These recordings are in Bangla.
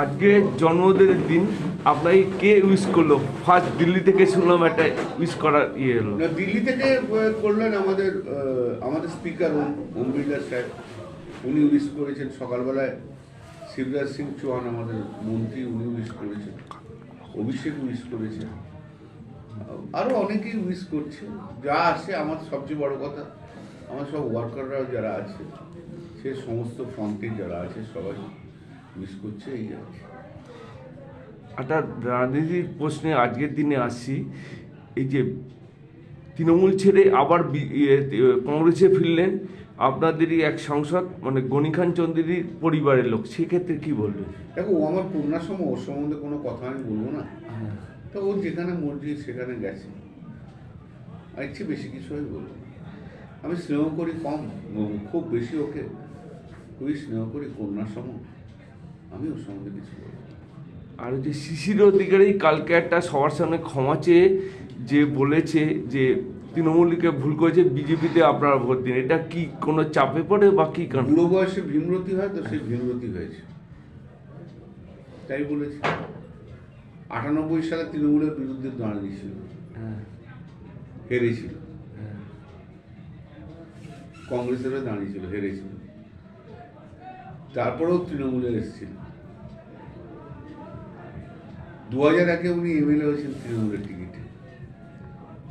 আজকে জন্মদিনের দিন আপনাকে কে উইশ করলো? ফার্স্ট দিল্লি থেকে শুনলাম একটা উইশ করার এলো। না, দিল্লি থেকে করলেন আমাদের স্পিকার ওম বিড়লা সাহেব। উনি উইশ করেছেন সকালবেলায়। শিবরাজ সিং চৌহান আমাদের মন্ত্রী, উনি উইশ করেছেন। অভিষেক উইশ করেছে, আরও অনেকেই উইশ করছে। যা আসে, আমার সবচেয়ে বড় কথা, আমার সব ওয়ার্কাররা যারা আছে, সে সমস্ত ফ্রন্টে যারা আছে সবাই উইশ করছে। এই আছে একটা রাজনীতির প্রশ্নে আজকের দিনে আসছি। এই যে তৃণমূল ছেড়ে আবার কংগ্রেসে ফিরলেন আপনাদেরই এক সাংসদ, মানে গনি খান চৌধুরীর পরিবারের লোক, সেক্ষেত্রে কি বলবেন? দেখো, ও আমার কন্যাসম, ওর সম্বন্ধে কোনো কথা আমি বলবো না। তো ও যেখানে মর্জি সেখানে গেছে, আর ইচ্ছে বেশি কিছু আমি বলবো না। আমি স্নেহ করি কম, খুব বেশি ওকে খুবই স্নেহ করি, কন্যাসম। আমি ওর সম্বন্ধে কিছু বলবো না। আর যে শিশির অধিকারী কালকে একটা সবার সামনে ক্ষমা চেয়ে যে বলেছে যে তৃণমূলকে ভুল করেছে, বিজেপিতে আপনারা ভোট দিন, এটা কি কোনো চাপে পড়ে বা কি কারণ? বুড়ো বয়সে ভীমরতি হয়, তো সেই ভীমরতি হয়েছে, তাই বলেছে। 98 সালে তৃণমূলের বিরুদ্ধে দাঁড়িয়েছিল, হেরেছিল। কংগ্রেসের হয়ে দাঁড়িয়েছিল, হেরেছিল। তারপরেও তৃণমূলে এসেছিল। 2001-এ উনি এমএলএ হয়েছেন তৃণমূলের টিকিটে।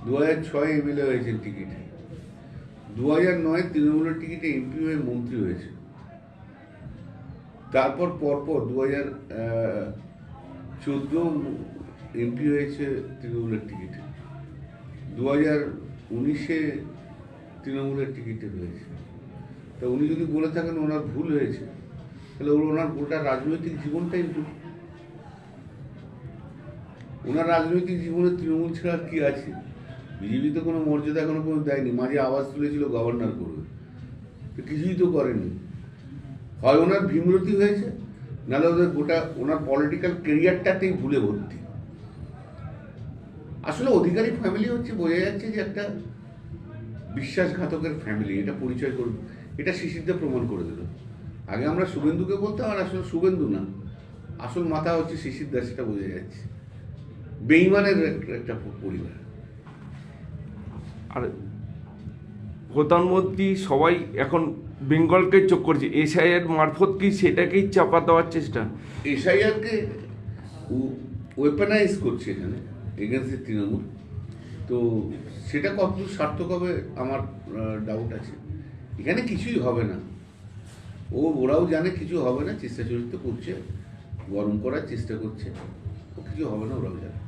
2006 এমএলএ হয়েছেন টিকিটে। 2009 তৃণমূলের টিকিটে এমপি হয়ে মন্ত্রী হয়েছে। তারপর পরপর 2014 এমপি হয়েছে তৃণমূলের টিকিটে। 2019-এ তৃণমূলের টিকিটে হয়েছে। তা উনি যদি বলে থাকেন ওনার ভুল হয়েছে, তাহলে ওনার গোটা রাজনৈতিক জীবনটাই ভুল। ওনার রাজনৈতিক জীবনে তৃণমূল ছাড়া কি আছে? বিজেপি তো কোনো মর্যাদা এখনো কোনো দেয়নি। মাঝে আওয়াজ তুলেছিল গভর্নর করবে, তো কিছুই তো করেনি। হয় ওনার ভীমরতি হয়েছে, নাহলে ওদের গোটা ওনার পলিটিক্যাল কেরিয়ারটাতেই ভুলে ভর্তি। আসলে অধিকারী ফ্যামিলি হচ্ছে, বোঝা যাচ্ছে যে একটা বিশ্বাসঘাতকের ফ্যামিলি। এটা পরিচয় করবে, এটা শিশিরদা প্রমাণ করে দিল। আগে আমরা শুভেন্দুকে বলতাম, আর আসলে শুভেন্দু না, আসল মাথা হচ্ছে শিশিরদা, সেটা বোঝা যাচ্ছে। বেইমানের একটা পরিবার। আর প্রধানমন্ত্রী সবাই এখন বেঙ্গলকে চোখ করছে, এসআইআর মারফত কি সেটাকেই চাপা দেওয়ার চেষ্টা? এসআইআরকে ওয়েপেনাইজ করছে এখানে এগেন্স্ট তৃণমূল। তো সেটা কতদূর সার্থক হবে আমার ডাউট আছে। এখানে কিছুই হবে না। ওরাও জানে কিছু হবে না, চেষ্টা চরিত্র করছে, গরম করার চেষ্টা করছে। কিছু হবে না, ওরাও জানে।